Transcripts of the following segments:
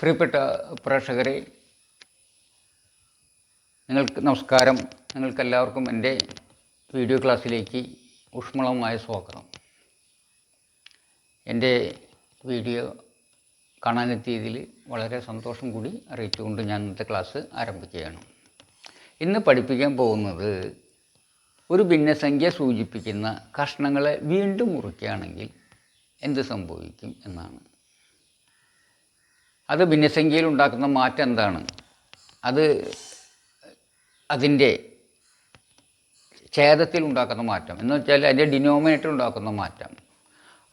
പ്രിയപ്പെട്ട പ്രേക്ഷകരെ, നിങ്ങൾക്ക് നമസ്കാരം. നിങ്ങൾക്കെല്ലാവർക്കും എൻ്റെ വീഡിയോ ക്ലാസ്സിലേക്ക് ഊഷ്മളമായ സ്വാഗതം. എൻ്റെ വീഡിയോ കാണാനെത്തിയതിൽ വളരെ സന്തോഷം കൂടി അറിയിച്ചുകൊണ്ട് ഞാൻ ഇന്നത്തെ ക്ലാസ് ആരംഭിക്കുകയാണ്. ഇന്ന് പഠിപ്പിക്കാൻ പോകുന്നത് ഒരു ഭിന്നസംഖ്യ സൂചിപ്പിക്കുന്ന കഷ്ണങ്ങളെ വീണ്ടും മുറിക്കുകയാണെങ്കിൽ എന്ത് സംഭവിക്കും എന്നാണ്. അത് ഭിന്നസംഖ്യയിൽ ഉണ്ടാക്കുന്ന മാറ്റം എന്താണ്, അത് അതിൻ്റെ ഛേദത്തിൽ ഉണ്ടാക്കുന്ന മാറ്റം എന്ന് വെച്ചാൽ അതിൻ്റെ ഡിനോമിനേറ്റർ ഉണ്ടാക്കുന്ന മാറ്റം,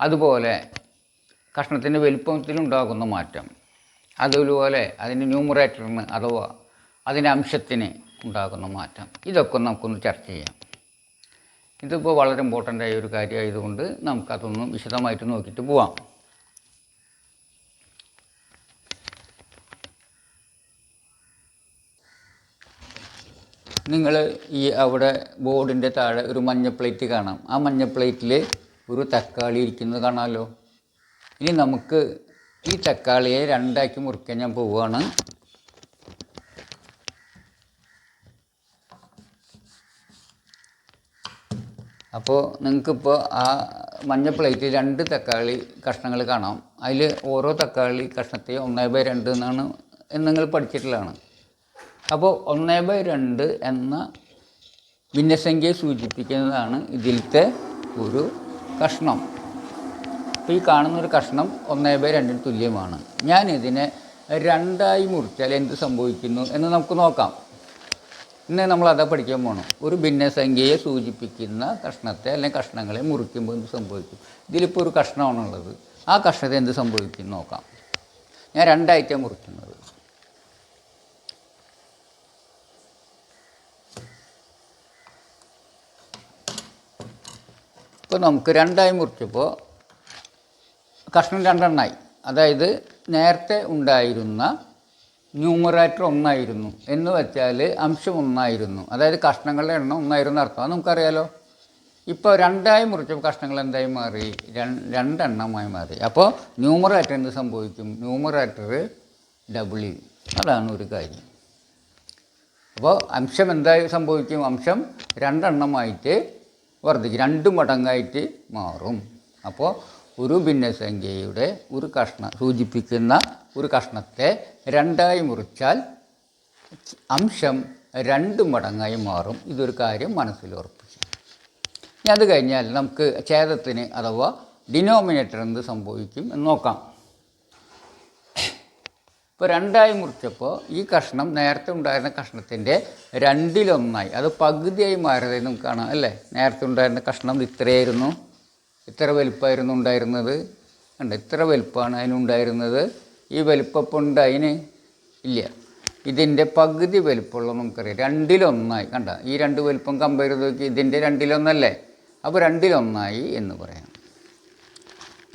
അതുപോലെ കഷ്ണത്തിൻ്റെ വലിപ്പത്തിലുണ്ടാകുന്ന മാറ്റം, അതുപോലെ അതിൻ്റെ ന്യൂമറേറ്ററിന് അഥവാ അതിൻ്റെ അംശത്തിന് ഉണ്ടാകുന്ന മാറ്റം, ഇതൊക്കെ നമുക്കൊന്ന് ചർച്ച ചെയ്യാം. ഇതിപ്പോൾ വളരെ ഇമ്പോർട്ടൻ്റ് ആയ ഒരു കാര്യമായതുകൊണ്ട് നമുക്കതൊന്ന് വിശദമായിട്ട് നോക്കിയിട്ട് പോവാം. നിങ്ങൾ ഈ അവിടെ ബോർഡിൻ്റെ താഴെ ഒരു മഞ്ഞ പ്ലേറ്റ് കാണാം. ആ മഞ്ഞ പ്ലേറ്റിൽ ഒരു തക്കാളി ഇരിക്കുന്നത് കാണാമല്ലോ. ഇനി നമുക്ക് ഈ തക്കാളിയെ രണ്ടാക്കി മുറിക്കാൻ ഞാൻ പോവുകയാണ്. അപ്പോൾ നിങ്ങൾക്കിപ്പോൾ ആ മഞ്ഞ പ്ലേറ്റിൽ 2 തക്കാളി കഷ്ണങ്ങൾ കാണാം. അതിൽ ഓരോ തക്കാളി കഷ്ണത്തെ 1/2 എന്നാണ് നിങ്ങൾ പഠിച്ചിട്ടുള്ളതാണ്. അപ്പോൾ 1/2 എന്ന ഭിന്നസംഖ്യയെ സൂചിപ്പിക്കുന്നതാണ് ഇതിലത്തെ ഒരു കഷ്ണം. അപ്പോൾ ഈ കാണുന്നൊരു കഷ്ണം 1/2 തുല്യമാണ്. ഞാനിതിനെ 2ആയി മുറിച്ചാൽ എന്ത് സംഭവിക്കുന്നു എന്ന് നമുക്ക് നോക്കാം. ഇന്ന് നമ്മളതാ പഠിക്കാൻ പോകണം. ഒരു ഭിന്നസംഖ്യയെ സൂചിപ്പിക്കുന്ന കഷ്ണത്തെ അല്ലെങ്കിൽ കഷ്ണങ്ങളെ മുറിക്കുമ്പോൾ എന്ത് സംഭവിക്കും. ഇതിലിപ്പോൾ ഒരു കഷ്ണമാണുള്ളത്. ആ കഷ്ണത്തെ എന്ത് സംഭവിക്കും നോക്കാം. ഞാൻ 2ആയിട്ടാണ് മുറിക്കുന്നത്. ഇപ്പോൾ നമുക്ക് 2ആയി മുറിച്ചപ്പോൾ കഷ്ണം 2 അതായത് നേരത്തെ ഉണ്ടായിരുന്ന ന്യൂമറേറ്റർ 1 എന്ന് വെച്ചാൽ അംശം 1, അതായത് കഷ്ണങ്ങളുടെ എണ്ണം 1 അർത്ഥം. അത് നമുക്കറിയാലോ. ഇപ്പോൾ 2ആയി മുറിച്ചപ്പോൾ കഷ്ണങ്ങൾ എന്തായി മാറി, 2 മാറി. അപ്പോൾ ന്യൂമറേറ്റർ എന്ത് സംഭവിക്കും, ന്യൂമറേറ്റർ ഡബിൾ. അതാണ് ഒരു കാര്യം. അപ്പോൾ അംശം എന്തായി സംഭവിക്കും, അംശം 2 വർദ്ധിക്കും, 2 മടങ്ങായിട്ട് മാറും. അപ്പോൾ ഒരു ഭിന്നസംഖ്യയുടെ ഒരു കഷ്ണം സൂചിപ്പിക്കുന്ന ഒരു കഷ്ണത്തെ 2ആയി മുറിച്ചാൽ അംശം 2 മടങ്ങായി മാറും. ഇതൊരു കാര്യം മനസ്സിൽ ഉറപ്പിച്ചു. ഇനി അത് കഴിഞ്ഞാൽ നമുക്ക് ഛേദത്തിന് അഥവാ ഡിനോമിനേറ്റർ എന്ത് സംഭവിക്കും എന്ന് നോക്കാം. ഇപ്പോൾ 2ആയി മുറിച്ചപ്പോൾ ഈ കഷ്ണം നേരത്തെ ഉണ്ടായിരുന്ന കഷ്ണത്തിൻ്റെ 2/1, അത് പകുതിയായി മാറിയതായി നമുക്ക് കാണാം അല്ലേ. നേരത്തെ ഉണ്ടായിരുന്ന കഷ്ണം ഇത്രയായിരുന്നു, ഇത്ര വലുപ്പമായിരുന്നു ഉണ്ടായിരുന്നത്. കണ്ട, ഇത്ര വലുപ്പമാണ് അതിനുണ്ടായിരുന്നത്. ഈ വലുപ്പം ഉണ്ട് അതിന് ഇല്ല. ഇതിൻ്റെ പകുതി വലുപ്പമുള്ള നമുക്കറിയാം 2/1. കണ്ട, ഈ 2 വലുപ്പം കമ്പയർ ചെയ്ത് നോക്കി, ഇതിൻ്റെ 2/1 അപ്പോൾ 2/1 എന്ന് പറയാം.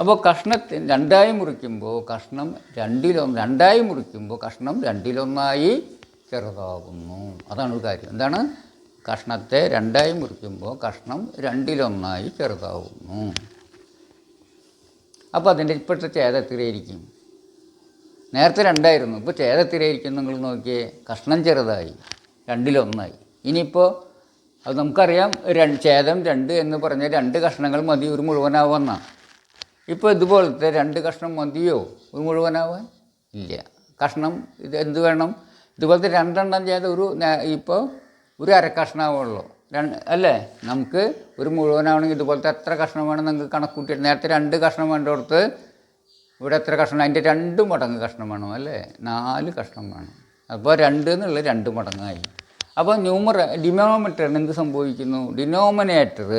അപ്പോൾ കഷ്ണത്തിന് 2ആയി മുറിക്കുമ്പോൾ കഷ്ണം 2ആയി മുറിക്കുമ്പോൾ കഷ്ണം 2/1 ചെറുതാകുന്നു. അതാണ് ഒരു കാര്യം. എന്താണ്, കഷ്ണത്തെ 2ആയി മുറിക്കുമ്പോൾ കഷ്ണം 2/1 ചെറുതാകുന്നു. അപ്പോൾ അതിൻ്റെ ഇപ്പോഴത്തെ ഛേദം എത്രയായിരിക്കും. നേരത്തെ 2 ഇപ്പോൾ ഛേദം എത്രയായിരിക്കും നിങ്ങൾ നോക്കിയേ. കഷ്ണം ചെറുതായി, 2/1. ഇനിയിപ്പോൾ അത് നമുക്കറിയാം, ഛേദം 2 എന്ന് പറഞ്ഞാൽ 2 കഷ്ണങ്ങൾ മതി ഒരു മുഴുവനാവുമെന്നാണ്. ഇപ്പോൾ ഇതുപോലത്തെ 2 കഷ്ണം മതിയോ ഒരു മുഴുവനാവാൻ? ഇല്ല. കഷ്ണം ഇത് എന്ത് വേണം, ഇതുപോലത്തെ 2 ചെയ്ത ഇപ്പോൾ ഒരു അരക്കഷ്ണമാവുള്ളൂ അല്ലേ. നമുക്ക് ഒരു മുഴുവനാവണമെങ്കിൽ ഇതുപോലത്തെ എത്ര കഷ്ണം വേണം നിങ്ങൾക്ക് കണക്കൂട്ടിയിട്ട്. നേരത്തെ 2 കഷ്ണം വേണ്ടടുത്ത് ഇവിടെ എത്ര കഷ്ണം, അതിൻ്റെ 2 മടങ്ങ് കഷ്ണം വേണം അല്ലേ, 4 കഷ്ണം വേണം. അപ്പോൾ 2 എന്നുള്ളത് 2 മടങ്ങായി. അപ്പോൾ ഡിനോമിനേറ്ററിന് എന്ത് സംഭവിക്കുന്നു, ഡിനോമിനേറ്റർ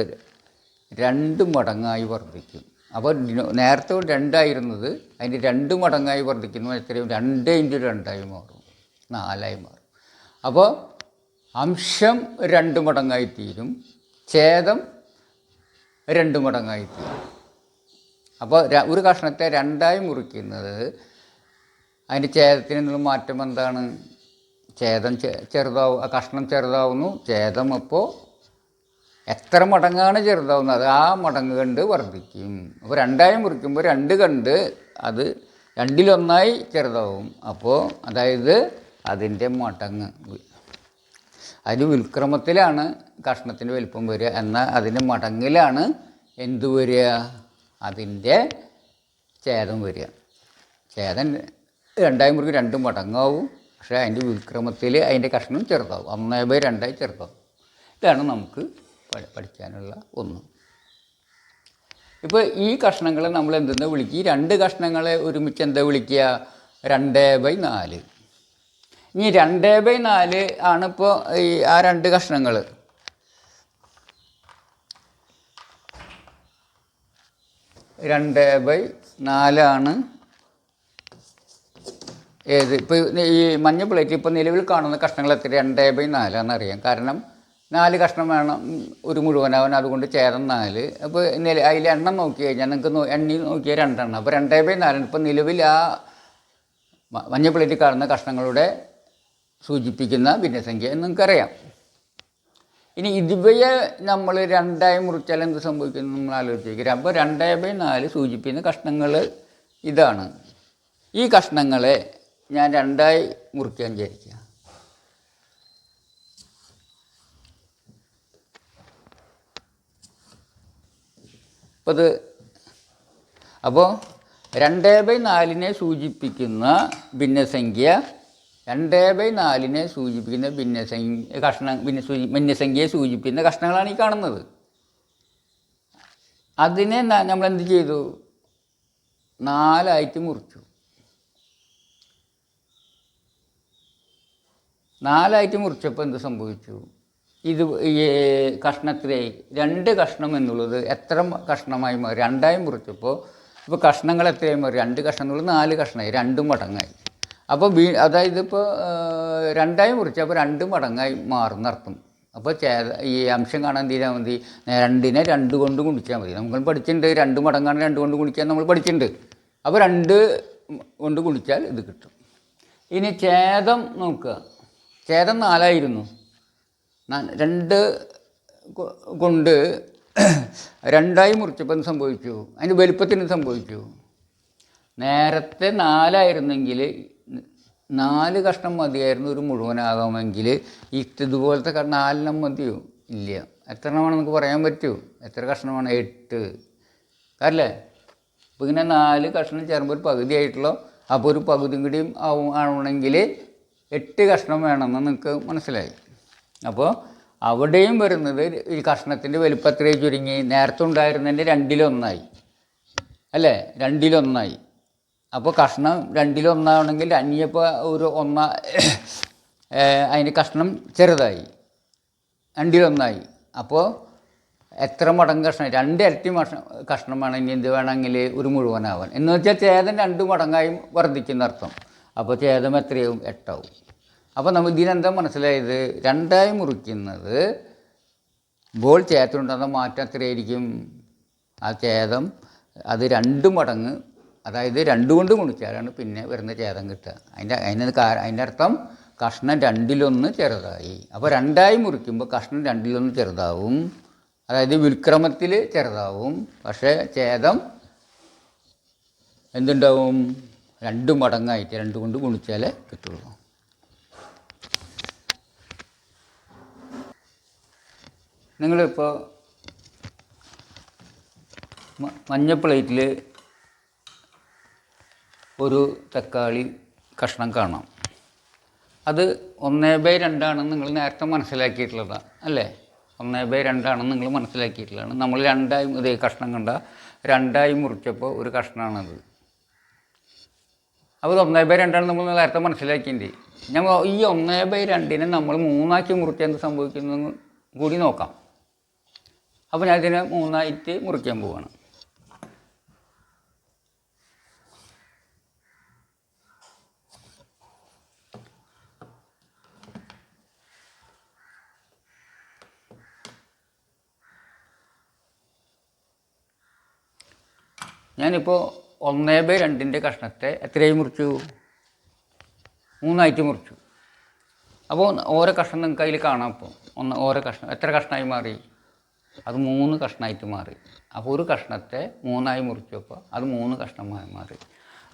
2 മടങ്ങായി വർദ്ധിക്കും. അപ്പോൾ നേരത്തെ 2 ആയിരുന്നത് അതിൻ്റെ 2 മടങ്ങായി വർദ്ധിക്കുന്നു. എത്രയും 2 × 2 മാറും, 4 മാറും. അപ്പോൾ അംശം 2 മടങ്ങായി തീരും, ഛേദം 2 മടങ്ങായി തീരും. അപ്പോൾ ഒരു കഷ്ണത്തെ 2ആയി മുറിക്കുന്നത് അതിൻ്റെ ഛേദത്തിനുള്ള മാറ്റം എന്താണ്, ഛേദം ചെറുതാവും, കഷ്ണം ചെറുതാവുന്നു, ഛേദം അപ്പോൾ എത്ര മടങ്ങാണ് ചെറുതാവുന്നത് ആ മടങ്ങ് കണ്ട് വർദ്ധിക്കും. അപ്പോൾ 2ആയി മുറിക്കുമ്പോൾ 2 കണ്ട് അത് രണ്ടിലൊന്നായി ചെറുതാവും. അപ്പോൾ അതായത് അതിൻ്റെ മടങ്ങ്, അതിന് വിൽക്രമത്തിലാണ് കഷ്ണത്തിൻ്റെ വലിപ്പം വരിക, എന്നാൽ അതിൻ്റെ മടങ്ങിലാണ് എന്ത് വരിക, അതിൻ്റെ ഛേദം വരിക. ഛേദം 2 മുറുക്ക് 2 മടങ്ങാവും, പക്ഷേ അതിൻ്റെ വിൽക്രമത്തിൽ അതിൻ്റെ കഷ്ണം ചെറുതാവും, 1/2 ചെറുതാവും. ഇതാണ് നമുക്ക് പഠിക്കാനുള്ള ഒന്ന്. ഇപ്പോൾ ഈ കഷ്ണങ്ങളെ നമ്മൾ എന്തെന്ന് വിളിക്കുക, ഈ 2 കഷ്ണങ്ങളെ ഒരുമിച്ച് എന്താ വിളിക്കുക, 2/4. ഇനി 2/4 ആണിപ്പോൾ ഈ ആ 2 കഷ്ണങ്ങൾ. 2/4 ഏത്. ഇപ്പോൾ ഈ മഞ്ഞ പ്ലേറ്റ് ഇപ്പോൾ നിലവിൽ കാണുന്ന കഷ്ണങ്ങൾ എത്ര, 2/4 അറിയാം. കാരണം 4 കഷ്ണം വേണം ഒരു മുഴുവനാവൻ, അതുകൊണ്ട് ഛേദം 4. അപ്പോൾ അതിൽ എണ്ണം നോക്കി കഴിഞ്ഞാൽ നിങ്ങൾക്ക് എണ്ണി നോക്കിയാൽ 2 എണ്ണം. അപ്പോൾ 2/4 ഇപ്പോൾ നിലവിൽ ആ മഞ്ഞ പ്ലേറ്റിൽ കാണുന്ന കഷ്ണങ്ങളുടെ സൂചിപ്പിക്കുന്ന ഭിന്നസംഖ്യ എന്ന് നിങ്ങൾക്കറിയാം. ഇനി ഇതുവയെ നമ്മൾ 2 മുറിച്ചാൽ എന്ത് സംഭവിക്കുന്നു നമ്മൾ ആലോചിക്കുക. അപ്പോൾ 2/4 സൂചിപ്പിക്കുന്ന കഷ്ണങ്ങൾ ഇതാണ്. ഈ കഷ്ണങ്ങളെ ഞാൻ 2 മുറിക്കാൻ വിചാരിക്കുക. അപ്പോൾ 2/4 സൂചിപ്പിക്കുന്ന ഭിന്നസംഖ്യ, 2/4 സൂചിപ്പിക്കുന്ന ഭിന്നസംഖ്യയെ സൂചിപ്പിക്കുന്ന കഷ്ണങ്ങളാണ് ഈ കാണുന്നത്. അതിനെ നമ്മളെന്ത് ചെയ്തു, 4 മുറിച്ചു. 4 മുറിച്ചപ്പോൾ എന്ത് സംഭവിച്ചു, ഇത് ഈ കഷ്ണത്തിലെ 2 കഷ്ണം എന്നുള്ളത് എത്ര കഷ്ണമായി മാറി, 2 മുറിച്ചപ്പോൾ ഇപ്പോൾ കഷ്ണങ്ങൾ എത്രയായി മാറി, 2 കഷ്ണം എന്നുള്ളത് 4 കഷ്ണമായി, 2 മടങ്ങായി. അപ്പോൾ അതായത് ഇപ്പോൾ 2 മുറിച്ചപ്പോൾ 2 മടങ്ങായി മാറുന്നർത്ഥം. അപ്പോൾ ഈ അംശം കാണാൻ തീരാൻ മതി, 2നെ 2 കൊണ്ട് ഗുണിച്ചാൽ മതി. നമ്മൾ പഠിച്ചിട്ടുണ്ട് 2 മടങ്ങാണ് 2 കൊണ്ട് ഗുണിക്കാൻ നമ്മൾ പഠിച്ചിട്ടുണ്ട്. അപ്പോൾ 2 കൊണ്ട് ഗുണിച്ചാൽ ഇത് കിട്ടും. ഇനി ഛേദം നോക്കുക, ഛേദം 4 2 കൊണ്ട് 2 മുറിച്ചപ്പോൾ എന്ത് സംഭവിച്ചു, അതിൻ്റെ വലുപ്പത്തിന് സംഭവിച്ചു. നേരത്തെ 4 4 കഷ്ണം മതിയായിരുന്നു ഒരു മുഴുവനാകാമെങ്കിൽ, ഇതുപോലത്തെ 4 മതിയോ, ഇല്ല. എത്ര എണ്ണമാണ് നമുക്ക് പറയാൻ പറ്റൂ, എത്ര കഷ്ണമാണ്, 8 അല്ലേ. അപ്പോൾ ഇങ്ങനെ 4 കഷ്ണം ചേർമ്പോൾ ഒരു പകുതി ആയിട്ടുള്ളൂ. അപ്പോൾ ഒരു പകുതിയും കൂടിയും ആവണമെങ്കിൽ 8 കഷ്ണം വേണമെന്ന് നിങ്ങൾക്ക് മനസ്സിലായി. അപ്പോൾ അവിടെയും വരുന്നത് ഈ കഷ്ണത്തിൻ്റെ വലുപ്പത്തിലേക്ക് ചുരുങ്ങി, നേരത്തെ ഉണ്ടായിരുന്നതിൻ്റെ 2/1 അല്ലേ, 2/1. അപ്പോൾ കഷ്ണം 2/1 അനിയപ്പോൾ ഒരു 1 അതിന് കഷ്ണം ചെറുതായി, 2/1. അപ്പോൾ എത്ര മടങ്ങ് കഷ്ണം, 2 ഇരട്ടി കഷ്ണമാണ്. ഇനി എന്ത് വേണമെങ്കിൽ ഒരു മുഴുവനാവാൻ, എന്ന് വെച്ചാൽ ഛേദം 2 മടങ്ങായി വർദ്ധിക്കുന്ന അർത്ഥം. അപ്പോൾ ഛേദം എത്രയാവും, 8 ആവും. അപ്പോൾ നമ്മൾ ഇതിനെന്താ മനസ്സിലായത്, 2 മുറിക്കുന്നത് ബോൾ ഛേദത്തിനുണ്ടാകുന്ന മാറ്റം എത്രയായിരിക്കും, ആ ഛേദം അത് 2 മടങ്ങ്, അതായത് 2 കൊണ്ട് ഗുണിച്ചാലാണ് പിന്നെ വരുന്ന ഛേദം കിട്ടുക. അതിൻ്റെ അർത്ഥം കഷ്ണം 2/1 ചെറുതായി. അപ്പോൾ 2 മുറിക്കുമ്പോൾ കഷ്ണം 2/1 ചെറുതാവും, അതായത് വിൽക്രമത്തിൽ ചെറുതാവും. പക്ഷേ ഛേദം എന്തുണ്ടാവും, 2 മടങ്ങായിട്ട് 2 കൊണ്ട് ഗുണിച്ചാലേ കിട്ടുള്ളൂ. നിങ്ങളിപ്പോൾ മഞ്ഞ പ്ലേറ്റിൽ ഒരു തക്കാളി കഷ്ണം കാണാം. അത് 1/2 ആണെന്ന് നിങ്ങൾ നേരത്തെ മനസ്സിലാക്കിയിട്ടുള്ളതാണ് അല്ലേ, 1/2 നിങ്ങൾ മനസ്സിലാക്കിയിട്ടുള്ളതാണ്. നമ്മൾ 2 ഇതേ കഷ്ണം കണ്ട 2 മുറിച്ചപ്പോൾ ഒരു കഷ്ണമാണത്. അപ്പോൾ 1/2 നമ്മൾ നേരത്തെ മനസ്സിലാക്കിയിട്ടുണ്ട്. നമ്മൾ ഈ 1/2 നമ്മൾ 3 മുറിച്ചാൽ എന്ത് സംഭവിക്കുന്നു കൂടി നോക്കാം. അപ്പോൾ ഞാൻ ഇതിനെ 3 മുറിക്കാൻ പോവുകയാണ്. ഞാനിപ്പോൾ 1/2 കഷ്ണത്തെ എത്രയായി മുറിച്ചു, 3 മുറിച്ചു. അപ്പോൾ ഓരോ കഷ്ണം നിങ്ങൾക്ക് അതിൽ കാണാം. ഇപ്പോൾ ഓരോ കഷ്ണം എത്ര കഷ്ണമായി മാറി, അത് 3 കഷ്ണമായിട്ട് മാറി. അപ്പോൾ ഒരു കഷ്ണത്തെ 3 മുറിച്ചപ്പോൾ അത് 3 കഷ്ണമായി മാറി.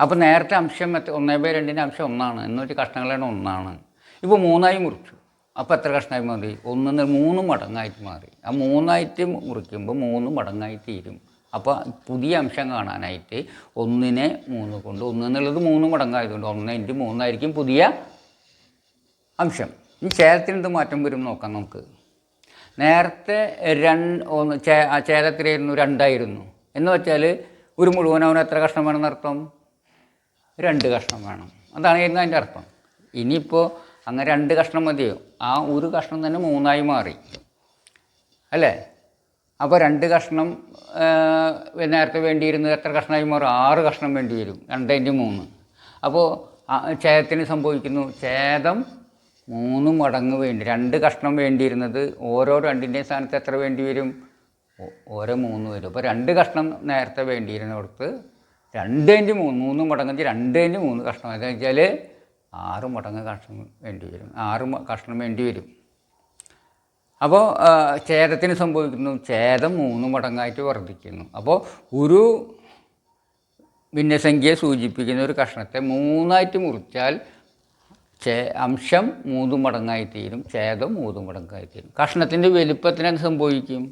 അപ്പോൾ നേരത്തെ അംശം 1/2 അംശം 1 എന്ന് വെച്ചാൽ കഷ്ണങ്ങളാണ് 1. ഇപ്പോൾ 3 മുറിച്ചു. അപ്പോൾ എത്ര കഷ്ണമായി മാറി? 1 3 മടങ്ങായിട്ട് മാറി. ആ 3 മുറിക്കുമ്പോൾ 3 മടങ്ങായി തീരും. അപ്പോൾ പുതിയ അംശം കാണാനായിട്ട് 1നെ 3 കൊണ്ട് 1 എന്നുള്ളത് 3 മടങ്ങായതുകൊണ്ട് 1 × 3 ആയിരിക്കും പുതിയ അംശം. ഈ ഛേദത്തിന് എന്ത് മാറ്റം വരും നോക്കാം നമുക്ക്. നേരത്തെ ഛേദത്തിലായിരുന്നു 2 എന്ന് വെച്ചാൽ ഒരു മുഴുവനവന് എത്ര കഷ്ണം വേണമെന്നർത്ഥം? 2 കഷ്ണം വേണം. അതായിരുന്നു അതിൻ്റെ അർത്ഥം. ഇനിയിപ്പോൾ അങ്ങനെ 2 കഷ്ണം മതിയോ? ആ ഒരു കഷ്ണം തന്നെ 3 മാറി അല്ലേ? അപ്പോൾ 2 കഷ്ണം നേരത്തെ വേണ്ടിയിരുന്നത് എത്ര കഷ്ണമായി മാറും? 6 കഷ്ണം വേണ്ടി വരും. 2 × 3. അപ്പോൾ ഛേദത്തിന് സംഭവിക്കുന്നു, ഛേദം 3 മടങ്ങ് വേണ്ടി 2 കഷ്ണം വേണ്ടിയിരുന്നത് ഓരോ 2ൻ്റെയും സ്ഥാനത്ത് എത്ര വേണ്ടി വരും? ഓരോ 3 വരും. അപ്പോൾ 2 കഷ്ണം നേരത്തെ വേണ്ടിയിരുന്നിടത്ത് 2 × 3 മടങ്ങ് 2 × 3 കഷ്ണം. അതെന്ന് വെച്ചാൽ 6 മടങ്ങ് കഷ്ണം വേണ്ടി വരും. 6 കഷ്ണം വേണ്ടി വരും. അപ്പോൾ ഛേദത്തിന് സംഭവിക്കുന്നു, ഛേദം 3 മടങ്ങായിട്ട് വർദ്ധിക്കുന്നു. അപ്പോൾ ഒരു ഭിന്നസംഖ്യയെ സൂചിപ്പിക്കുന്ന ഒരു കഷ്ണത്തെ 3 മുറിച്ചാൽ അംശം 3 മടങ്ങായി തീരും, ഛേദം 3 മടങ്ങായി തീരും. കഷ്ണത്തിൻ്റെ വലുപ്പത്തിന് എന്ത് സംഭവിക്കും?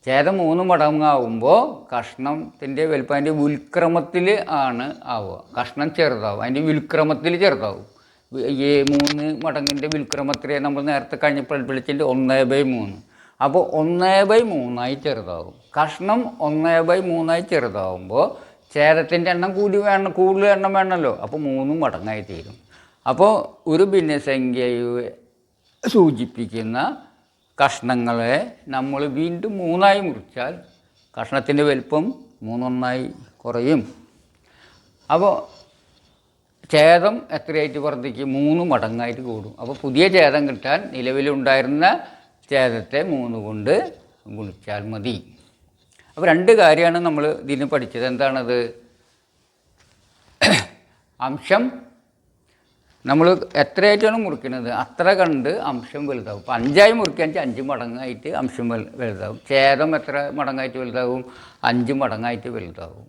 ഛേദം 3 മടങ്ങാവുമ്പോൾ കഷ്ണത്തിൻ്റെ വലുപ്പം അതിൻ്റെ വിൽക്രമത്തിൽ ആണ് ആവുക. കഷ്ണം ചെറുതാവും, അതിൻ്റെ വിൽക്രമത്തിൽ ചെറുതാവും. 3 മടങ്ങിൻ്റെ വിൽക്രമത്തിൽ നമ്മൾ നേരത്തെ കഴിഞ്ഞപ്പോൾ വിളിച്ചതിൻ്റെ 1/3. അപ്പോൾ 1/3 ചെറുതാവും. കഷ്ണം 1/3 ചെറുതാവുമ്പോൾ ഛേദത്തിൻ്റെ എണ്ണം കൂടുതൽ എണ്ണം വേണമല്ലോ. അപ്പോൾ 3 മടങ്ങായി തീരും. അപ്പോൾ ഒരു ഭിന്നസംഖ്യയെ സൂചിപ്പിക്കുന്ന കഷ്ണങ്ങളെ നമ്മൾ വീണ്ടും 3 മുറിച്ചാൽ കഷ്ണത്തിൻ്റെ വലുപ്പം 3 കുറയും. അപ്പോൾ ഛേദം എത്രയായിട്ട് വർദ്ധിക്കും? 3 മടങ്ങായിട്ട് കൂടും. അപ്പോൾ പുതിയ ഛേദം കിട്ടാൻ നിലവിലുണ്ടായിരുന്ന ഛേദത്തെ 3 കൊണ്ട് ഗുണിച്ചാൽ മതി. അപ്പോൾ 2 കാര്യമാണ് നമ്മൾ ഇതിന് പഠിച്ചത്. എന്താണത്? അംശം നമ്മൾ എത്രയായിട്ടാണ് മുറിക്കുന്നത് അത്ര കണ്ട് അംശം വലുതാവും. ഇപ്പോൾ 5 മുറിക്കുകയാണെന്ന് വെച്ചാൽ 5 മടങ്ങായിട്ട് അംശം വലുതാവും. ഛേദം എത്ര മടങ്ങായിട്ട് വലുതാവും? 5 മടങ്ങായിട്ട് വലുതാവും.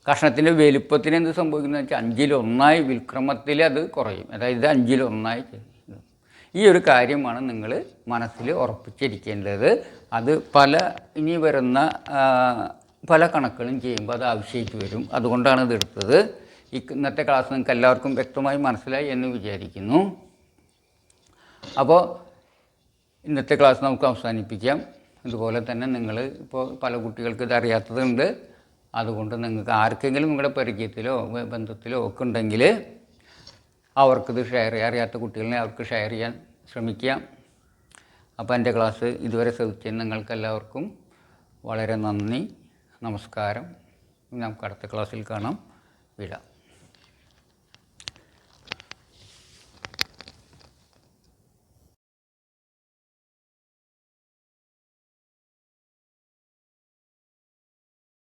കഷ്ണത്തിൻ്റെ വലുപ്പത്തിന് എന്ത് സംഭവിക്കുന്നത് വെച്ചാൽ 5/1 വിൽക്രമത്തിൽ അത് കുറയും. അതായത് 5/1. ഈ ഒരു കാര്യമാണ് നിങ്ങൾ മനസ്സിൽ ഉറപ്പിച്ചിരിക്കേണ്ടത്. അത് ഇനി വരുന്ന പല കണക്കുകളും ചെയ്യുമ്പോൾ അത് ആവശ്യമായിട്ട് വരും. അതുകൊണ്ടാണ് ഇത് എടുത്തത്. ഇന്നത്തെ ക്ലാസ് നിങ്ങൾക്ക് എല്ലാവർക്കും വ്യക്തമായി മനസ്സിലായി എന്ന് വിചാരിക്കുന്നു. അപ്പോൾ ഇന്നത്തെ ക്ലാസ് നമുക്ക് അവസാനിപ്പിക്കാം. ഇതുപോലെ തന്നെ നിങ്ങൾ ഇപ്പോൾ പല കുട്ടികൾക്ക് ഇത് അറിയാത്തതുണ്ട്. അതുകൊണ്ട് നിങ്ങൾക്ക് ആർക്കെങ്കിലും നിങ്ങളുടെ പരിചയത്തിലോ ബന്ധത്തിലോ ഒക്കെ ഉണ്ടെങ്കിൽ അവർക്കിത് ഷെയർ ചെയ്യാൻ, അറിയാത്ത കുട്ടികളെ അവർക്ക് ഷെയർ ചെയ്യാൻ ശ്രമിക്കാം. അപ്പോൾ എൻ്റെ ക്ലാസ് ഇതുവരെ ശ്രദ്ധിച്ച നിങ്ങൾക്കെല്ലാവർക്കും വളരെ നന്ദി, നമസ്കാരം. നമുക്ക് അടുത്ത ക്ലാസ്സിൽ കാണാം. വിടാം.